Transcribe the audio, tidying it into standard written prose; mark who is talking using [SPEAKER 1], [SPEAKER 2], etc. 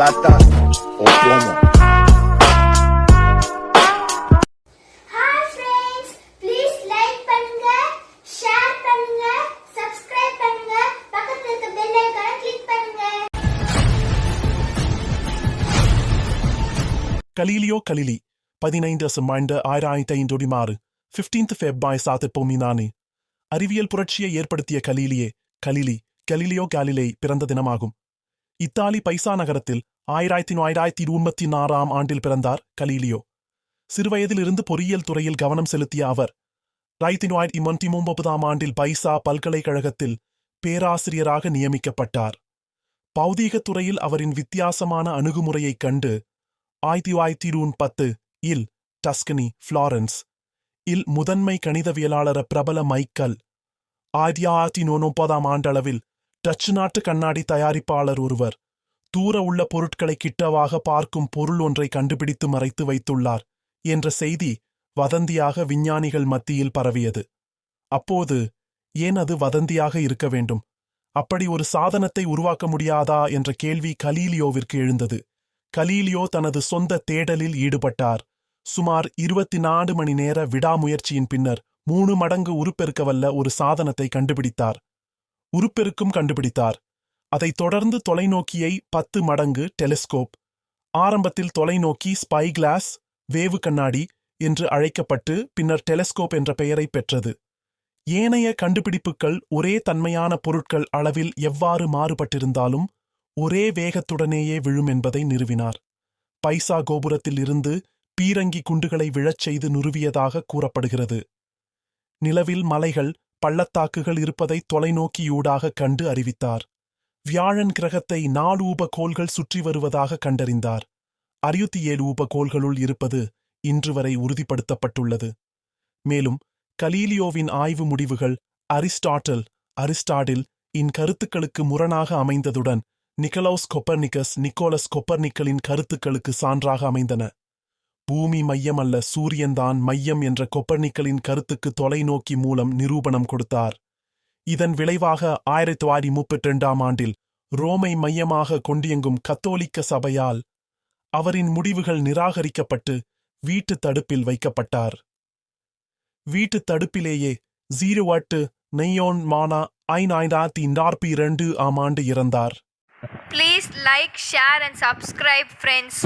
[SPEAKER 1] plata o plomo.
[SPEAKER 2] Hi friends, please like பண்ணுங்க, share பண்ணுங்க, subscribe பண்ணுங்க, பக்கத்துல இருக்க bell icon click பண்ணுங்க.
[SPEAKER 3] Galileo Galilei 15 September 1506 15th Feb 1794 அறிவியல் புரட்சியை ஏற்படுத்திய கலீலியோ காலிலே பிறந்த தினமாகும். இத்தாலி பைசா நகரத்தில் 1924 ஆண்டில் பிறந்தார் கலீலியோ. சிறுவயதிலிருந்து பொறியியல் துறையில் கவனம் செலுத்திய அவர் 1939 ஆண்டில் பைசா பல்கலைக்கழகத்தில் பேராசிரியராக நியமிக்கப்பட்டார். பௌதீகத் துறையில் அவரின் வித்தியாசமான அணுகுமுறையைக் கண்டு 1910 இல் டஸ்கனி, பிளாரன்ஸ் இல் முதன்மை கணிதவியலாளர் பிரபல மைக்கல் 1930 ஆண்டளவில் டச்சு நாட்டு கண்ணாடி தயாரிப்பாளர் ஒருவர் தூர உள்ள பொருட்களை கிட்டவாக பார்க்கும் பொருள் ஒன்றை கண்டுபிடித்து மறைத்து வைத்துள்ளார் என்ற செய்தி வதந்தியாக விஞ்ஞானிகள் மத்தியில் பரவியது. அப்போது ஏன் அது வதந்தியாக இருக்க வேண்டும்? அப்படி ஒரு சாதனத்தை உருவாக்க முடியாதா என்ற கேள்வி கலீலியோவிற்கு எழுந்தது. கலீலியோ தனது சொந்த தேடலில் ஈடுபட்டார். சுமார் 24 மணி நேர விடாமுயற்சியின் பின்னர் 3 மடங்கு உருப்பெருக்கவல்ல ஒரு சாதனத்தை கண்டுபிடித்தார். உருப்பெருக்கும் கண்டுபிடித்தார். அதைத் தொடர்ந்து தொலைநோக்கியை 10 மடங்கு டெலிஸ்கோப், ஆரம்பத்தில் தொலைநோக்கி ஸ்பை கிளாஸ், வேவு கண்ணாடி என்று அழைக்கப்பட்டு பின்னர் டெலிஸ்கோப் என்ற பெயரை பெற்றது. ஏனைய கண்டுபிடிப்புகள் ஒரே தன்மையான பொருட்கள் அளவில் எவ்வாறு மாறுபட்டிருந்தாலும் ஒரே வேகத்துடனேயே விழும் என்பதை நிறுவினார். பைசா கோபுரத்தில் இருந்து பீரங்கி குண்டுகளை விழச் செய்து நிறுவியதாக கூறப்படுகிறது. நிலவில் மலைகள், பள்ளத்தாக்குகள் இருப்பதை தொலைநோக்கியூடாக கண்டு அறிவித்தார். வியாழன் கிரகத்தை 4 ஊபகோள்கள் சுற்றி வருவதாக கண்டறிந்தார். 67 ஊபகோள்களுள் இருப்பது இன்று வரை உறுதிப்படுத்தப்பட்டுள்ளது. மேலும் கலீலியோவின் ஆய்வு முடிவுகள் அரிஸ்டாட்டில் இன் கருத்துக்களுக்கு முரணாக அமைந்ததுடன் நிக்கோலஸ் கொப்பர்னிக்கலின் கருத்துக்களுக்கு சான்றாக அமைந்தன. பூமி மையம் அல்ல, சூரியன்தான் மையம் என்ற கொப்பர்னிக்கலின் கருத்துக்கு தொலைநோக்கி மூலம் நிரூபணம் கொடுத்தார். இதன் விளைவாக 1932 ஆண்டில் ரோமை மையமாக கொண்டியங்கும் கத்தோலிக்க சபையால் அவரின் முடிவுகள் நிராகரிக்கப்பட்டு வீட்டுத் தடுப்பில் வைக்கப்பட்டார். வீட்டுத் தடுப்பிலேயே 08 நெய்யோன் மானா 1942 ஆண்டு இறந்தார்.
[SPEAKER 4] Please like, share and subscribe friends.